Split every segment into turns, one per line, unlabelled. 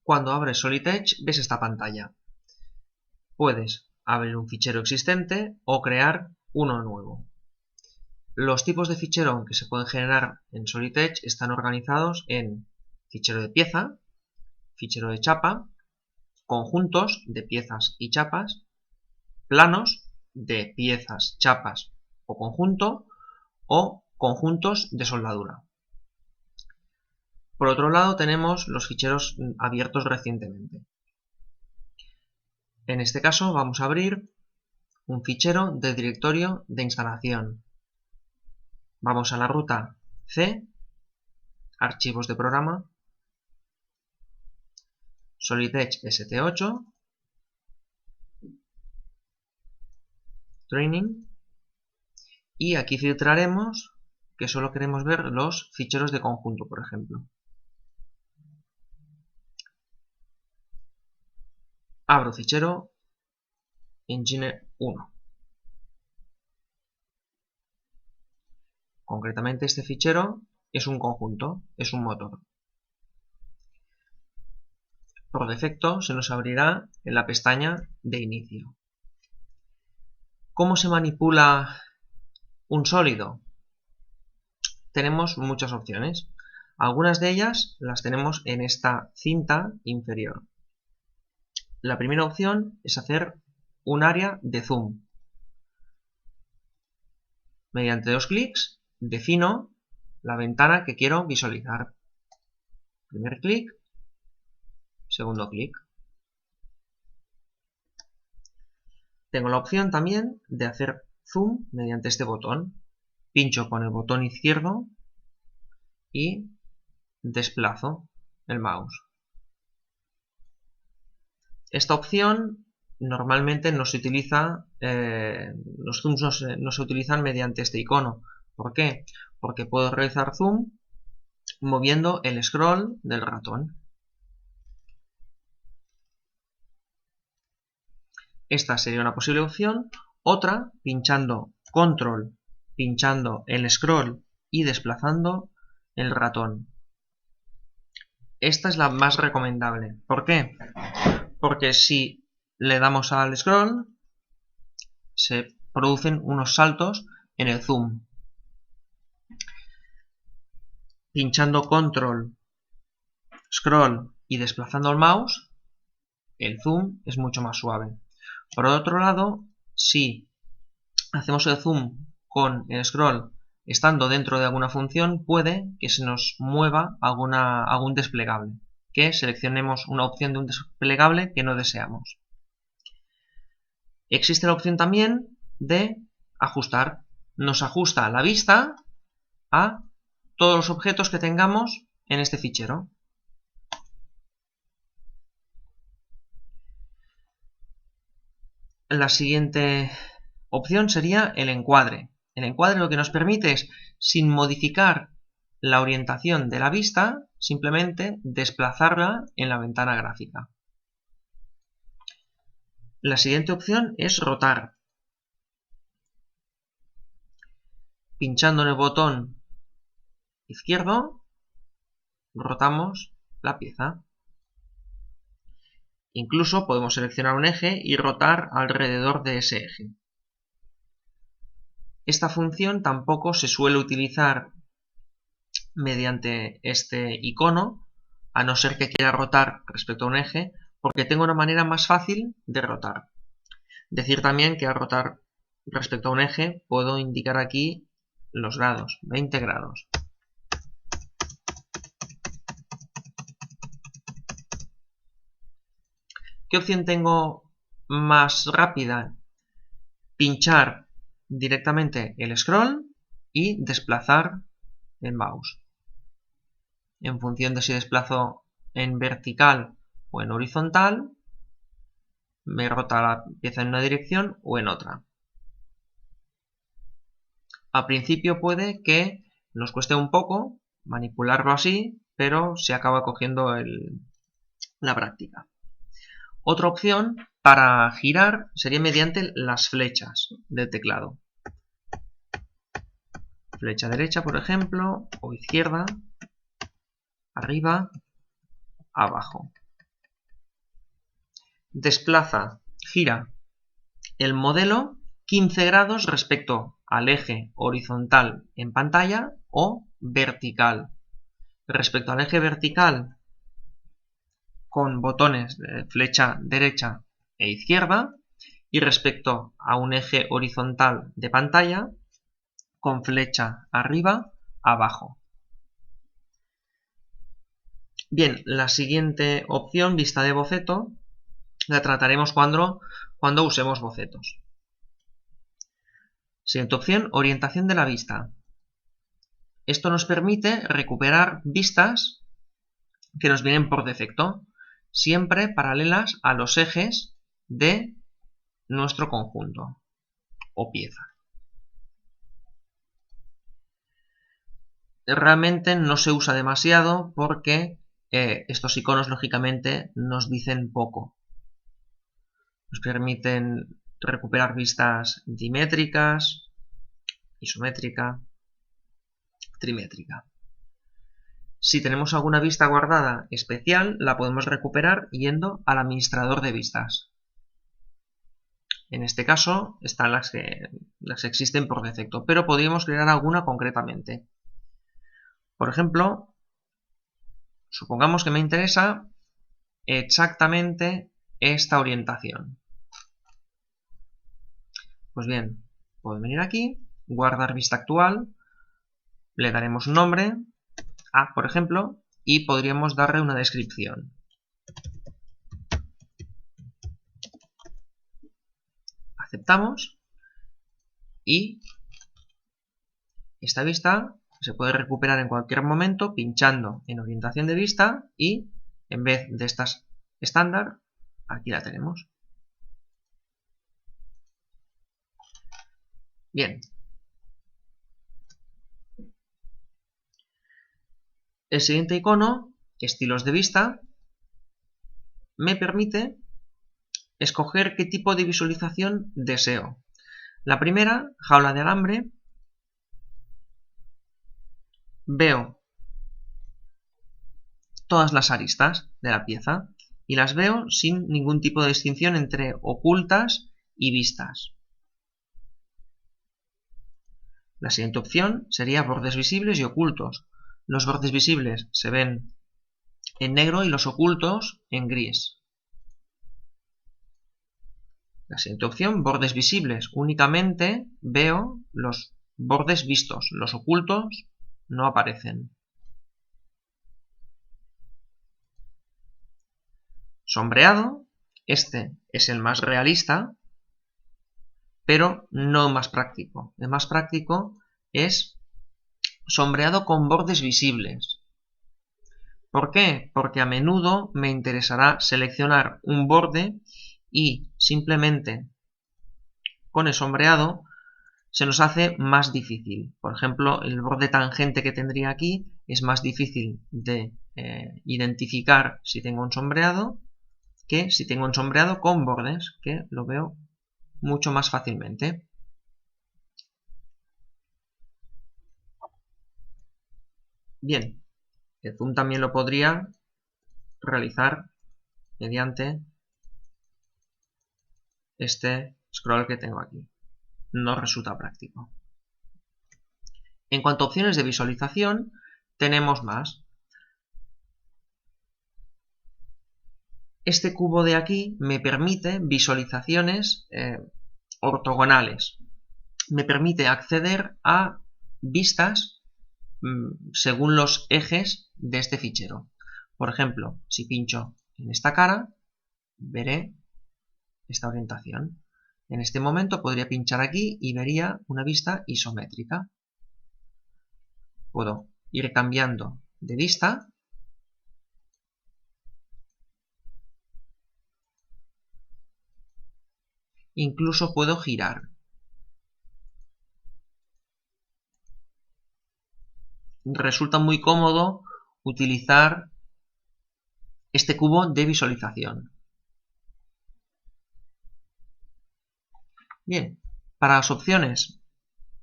cuando abres Solid Edge ves esta pantalla. Puedes abrir un fichero existente o crear uno nuevo. Los tipos de fichero que se pueden generar en Solid Edge están organizados en fichero de pieza, fichero de chapa, conjuntos de piezas y chapas, planos de piezas, chapas o conjunto, o conjuntos de soldadura. Por otro lado tenemos los ficheros abiertos recientemente. En este caso vamos a abrir un fichero del directorio de instalación. Vamos a la ruta C, archivos de programa, Solid Edge ST8, Training, y aquí filtraremos que solo queremos ver los ficheros de conjunto, por ejemplo. Abro fichero Engine 1. Concretamente este fichero es un conjunto, es un motor. Por defecto se nos abrirá en la pestaña de inicio. ¿Cómo se manipula un sólido? Tenemos muchas opciones. Algunas de ellas las tenemos en esta cinta inferior. La primera opción es hacer un área de zoom. Mediante 2 clics defino la ventana que quiero visualizar. Primer clic, segundo clic. Tengo la opción también de hacer zoom mediante este botón. Pincho con el botón izquierdo y desplazo el mouse. Esta opción normalmente no se utiliza, los zooms no se utilizan mediante este icono. ¿Por qué? Porque puedo realizar zoom moviendo el scroll del ratón. Esta sería una posible opción. Otra, pinchando control, pinchando el scroll y desplazando el ratón. Esta es la más recomendable. ¿Por qué? Porque si le damos al scroll, se producen unos saltos en el zoom. Pinchando control, scroll y desplazando el mouse, el zoom es mucho más suave. Por otro lado, si hacemos el zoom con el scroll estando dentro de alguna función, puede que se nos mueva algún desplegable, que seleccionemos una opción de un desplegable que no deseamos. Existe la opción también de ajustar. Nos ajusta la vista a todos los objetos que tengamos en este fichero. La siguiente opción sería el encuadre. El encuadre lo que nos permite es, sin modificar la orientación de la vista, simplemente desplazarla en la ventana gráfica. La siguiente opción es rotar. Pinchando en el botón izquierdo, rotamos la pieza. Incluso podemos seleccionar un eje y rotar alrededor de ese eje. Esta función tampoco se suele utilizar mediante este icono, a no ser que quiera rotar respecto a un eje, porque tengo una manera más fácil de rotar. Decir también que al rotar respecto a un eje puedo indicar aquí los grados, 20 grados. ¿Qué opción tengo más rápida? Pinchar directamente el scroll y desplazar el mouse. En función de si desplazo en vertical o en horizontal, me rota la pieza en una dirección o en otra. Al principio puede que nos cueste un poco manipularlo así, pero se acaba cogiendo la práctica. Otra opción para girar sería mediante las flechas del teclado. Flecha derecha, por ejemplo, o izquierda, arriba, abajo. desplaza, gira el modelo 15 grados respecto al eje horizontal en pantalla o vertical. Respecto al eje vertical, con botones de flecha derecha e izquierda, y respecto a un eje horizontal de pantalla, con flecha arriba, abajo. Bien, la siguiente opción, vista de boceto, la trataremos cuando usemos bocetos. Siguiente opción, orientación de la vista. Esto nos permite recuperar vistas que nos vienen por defecto, siempre paralelas a los ejes de nuestro conjunto o pieza. Realmente no se usa demasiado porque estos iconos lógicamente nos dicen poco. Nos permiten recuperar vistas dimétricas, isométrica, trimétrica. Si tenemos alguna vista guardada especial, la podemos recuperar yendo al administrador de vistas. En este caso están las que existen por defecto, pero podríamos crear alguna concretamente. Por ejemplo, supongamos que me interesa exactamente esta orientación. Pues bien, puedo venir aquí, guardar vista actual, le daremos un nombre, A por ejemplo, y podríamos darle una descripción. Aceptamos y esta vista se puede recuperar en cualquier momento pinchando en orientación de vista y en vez de estas estándar, aquí la tenemos. Bien. El siguiente icono, estilos de vista, me permite escoger qué tipo de visualización deseo. La primera, jaula de alambre, veo todas las aristas de la pieza y las veo sin ningún tipo de distinción entre ocultas y vistas. La siguiente opción sería bordes visibles y ocultos. Los bordes visibles se ven en negro y los ocultos en gris. La siguiente opción, bordes visibles. Únicamente veo los bordes vistos, los ocultos no aparecen. Sombreado, este es el más realista, pero no más práctico. El más práctico es sombreado con bordes visibles. ¿Por qué? Porque a menudo me interesará seleccionar un borde y simplemente con el sombreado se nos hace más difícil. Por ejemplo, el borde tangente que tendría aquí es más difícil de identificar si tengo un sombreado que si tengo un sombreado con bordes, que lo veo mucho más fácilmente. Bien, el zoom también lo podría realizar mediante este scroll que tengo aquí. No resulta práctico. En cuanto a opciones de visualización, tenemos más. Este cubo de aquí me permite visualizaciones ortogonales. Me permite acceder a vistas según los ejes de este fichero. Por ejemplo, si pincho en esta cara, veré esta orientación. En este momento podría pinchar aquí y vería una vista isométrica. Puedo ir cambiando de vista. Incluso puedo girar. Resulta muy cómodo utilizar este cubo de visualización. Bien, para las opciones,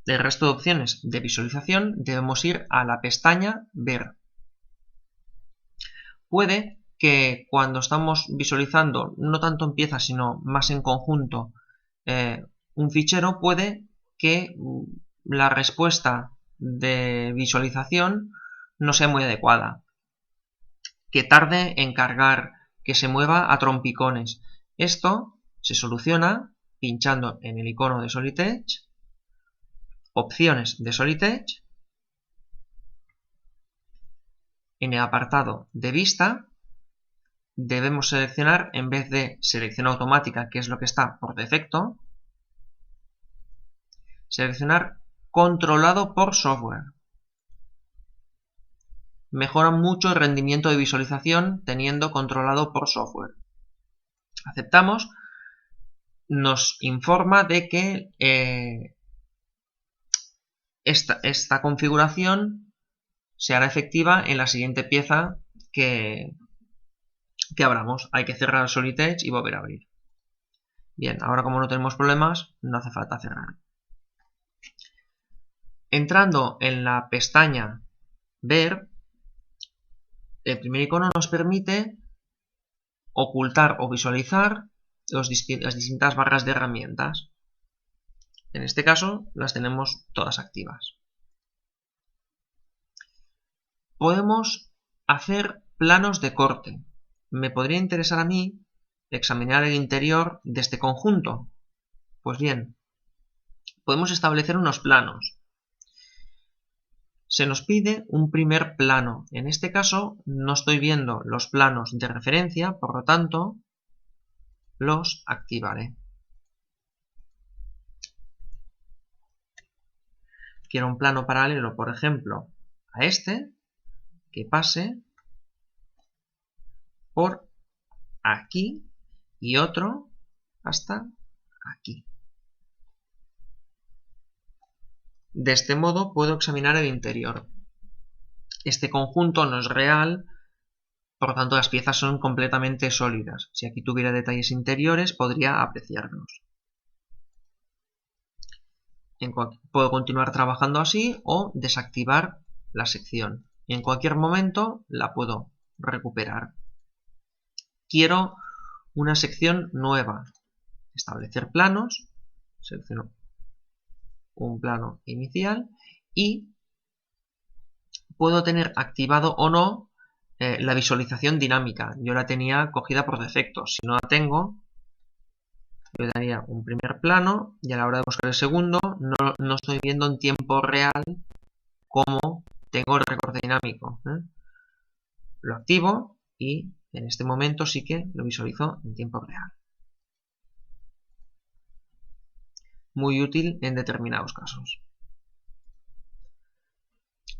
el resto de opciones de visualización debemos ir a la pestaña Ver. Puede que cuando estamos visualizando, no tanto en piezas, sino más en conjunto, un fichero, puede que la respuesta de visualización no sea muy adecuada, que tarde en cargar, que se mueva a trompicones. Esto se soluciona pinchando en el icono de Solid Edge, opciones de Solid Edge, en el apartado de vista debemos seleccionar, en vez de selección automática, que es lo que está por defecto, seleccionar controlado por software. Mejora mucho el rendimiento de visualización teniendo controlado por software. Aceptamos, nos informa de que esta configuración se hará efectiva en la siguiente pieza que abramos. Hay que cerrar Solid Edge y volver a abrir. Bien, ahora como no tenemos problemas, no hace falta cerrar. Entrando en la pestaña Ver, el primer icono nos permite ocultar o visualizar las distintas barras de herramientas. En este caso las tenemos todas activas. Podemos hacer planos de corte. Me podría interesar a mí examinar el interior de este conjunto. Pues bien, podemos establecer unos planos. Se nos pide un primer plano. En este caso no estoy viendo los planos de referencia, por lo tanto los activaré. Quiero un plano paralelo, por ejemplo, a este, que pase por aquí y otro hasta aquí. De este modo puedo examinar el interior. Este conjunto no es real, por lo tanto las piezas son completamente sólidas. Si aquí tuviera detalles interiores podría apreciarlos. Puedo continuar trabajando así o desactivar la sección. En cualquier momento la puedo recuperar. Quiero una sección nueva. Establecer planos. Selecciono un plano inicial y puedo tener activado o no la visualización dinámica. Yo la tenía cogida por defecto. Si no la tengo, yo daría un primer plano y a la hora de buscar el segundo no estoy viendo en tiempo real cómo tengo el recorte dinámico. Lo activo y en este momento sí que lo visualizo en tiempo real. Muy útil en determinados casos.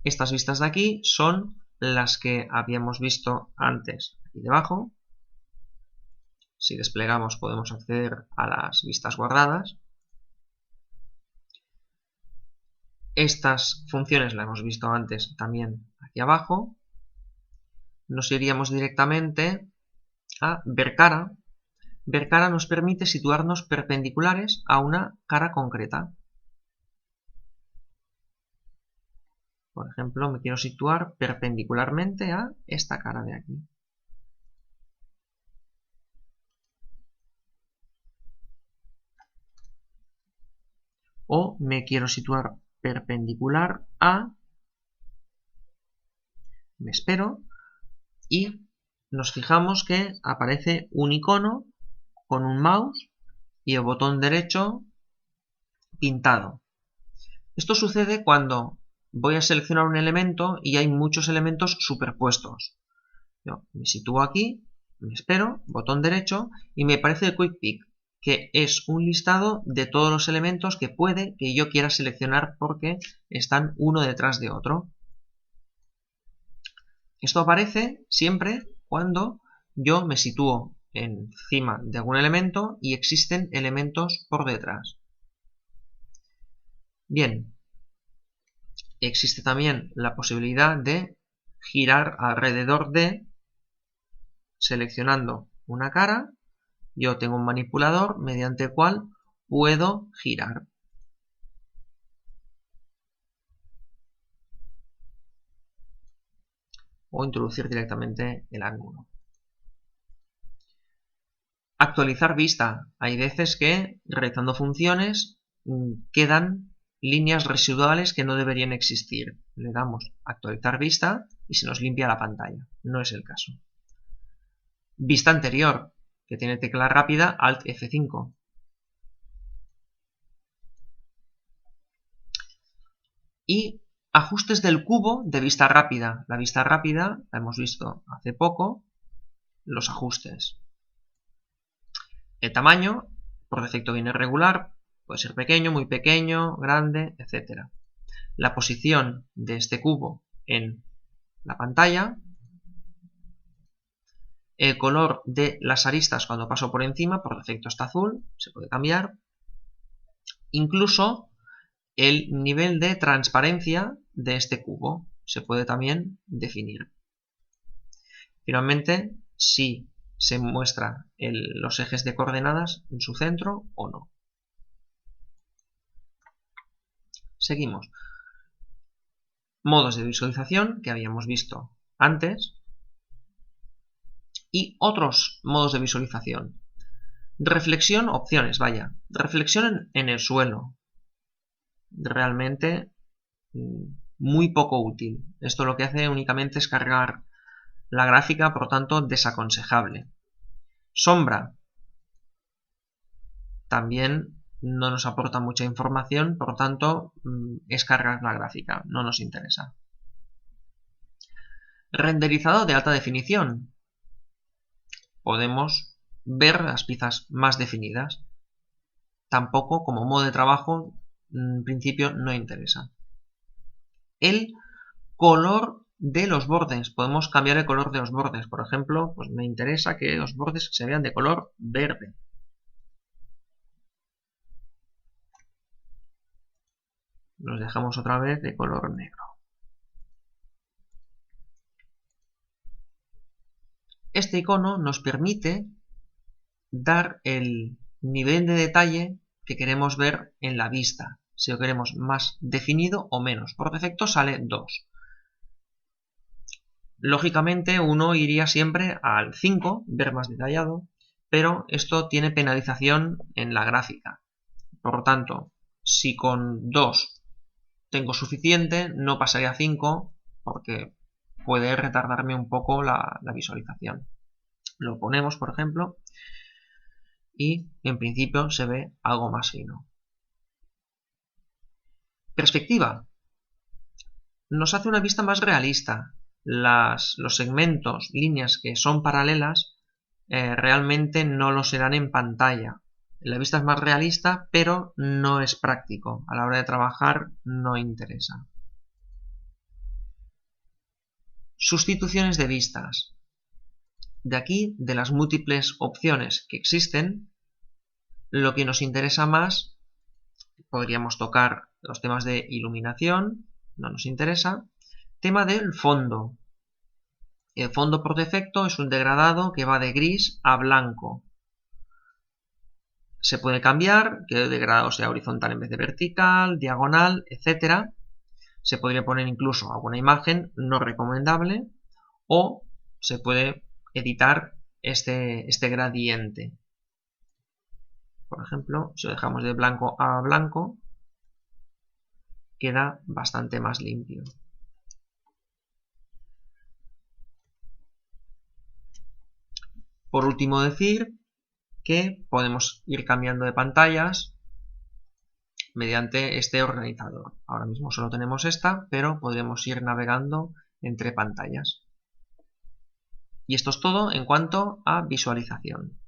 Estas vistas de aquí son las que habíamos visto antes aquí debajo. Si desplegamos podemos acceder a las vistas guardadas. Estas funciones las hemos visto antes también aquí abajo. Nos iríamos directamente a ver cara. Ver cara nos permite situarnos perpendiculares a una cara concreta. Por ejemplo, me quiero situar perpendicularmente a esta cara de aquí. O me quiero situar perpendicular a... Me espero y nos fijamos que aparece un icono con un mouse y el botón derecho pintado. Esto sucede cuando voy a seleccionar un elemento y hay muchos elementos superpuestos. Yo me sitúo aquí, me espero, botón derecho y me aparece el Quick Pick, que es un listado de todos los elementos que puede que yo quiera seleccionar porque están uno detrás de otro. Esto aparece siempre cuando yo me sitúo encima de algún elemento y existen elementos por detrás. Bien, existe también la posibilidad de girar alrededor de, seleccionando una cara. Yo tengo un manipulador mediante el cual puedo girar. O introducir directamente el ángulo. Actualizar vista. Hay veces que realizando funciones quedan líneas residuales que no deberían existir. Le damos actualizar vista y se nos limpia la pantalla. No es el caso. Vista anterior, que tiene tecla rápida Alt F5. Y ajustes del cubo de vista rápida. La vista rápida la hemos visto hace poco. Los ajustes. El tamaño, por defecto viene regular. Puede ser pequeño, muy pequeño, grande, etc. La posición de este cubo en la pantalla. El color de las aristas cuando paso por encima, por defecto está azul, se puede cambiar. Incluso el nivel de transparencia de este cubo se puede también definir. Finalmente, si se muestra los ejes de coordenadas en su centro o no. Seguimos. Modos de visualización que habíamos visto antes. Y otros modos de visualización. Reflexión, opciones, vaya. Reflexión en el suelo. Realmente muy poco útil. Esto lo que hace únicamente es cargar la gráfica, por lo tanto desaconsejable. Sombra. También no nos aporta mucha información, por lo tanto es cargar la gráfica, no nos interesa. Renderizado de alta definición. Podemos ver las piezas más definidas. Tampoco como modo de trabajo en principio no interesa. El color de los bordes. Podemos cambiar el color de los bordes. Por ejemplo, pues me interesa que los bordes se vean de color verde. Los dejamos otra vez de color negro. Este icono nos permite dar el nivel de detalle que queremos ver en la vista. Si lo queremos más definido o menos. Por defecto sale 2. Lógicamente uno iría siempre al 5, ver más detallado, pero esto tiene penalización en la gráfica. Por lo tanto, si con 2 tengo suficiente, no pasaría a 5 porque puede retardarme un poco la visualización. Lo ponemos, por ejemplo, y en principio se ve algo más fino. Perspectiva. Nos hace una vista más realista. Los segmentos, líneas que son paralelas, realmente no lo serán en pantalla. La vista es más realista, pero no es práctico. A la hora de trabajar no interesa. Sustituciones de vistas. De aquí, de las múltiples opciones que existen, lo que nos interesa más, podríamos tocar los temas de iluminación, no nos interesa. Tema del fondo. El fondo por defecto es un degradado que va de gris a blanco. Se puede cambiar, que el degradado sea horizontal en vez de vertical, diagonal, etc. Se podría poner incluso alguna imagen no recomendable o se puede editar este gradiente. Por ejemplo, si lo dejamos de blanco a blanco, queda bastante más limpio. Por último, decir que podemos ir cambiando de pantallas mediante este organizador. Ahora mismo solo tenemos esta, pero podremos ir navegando entre pantallas. Y esto es todo en cuanto a visualización.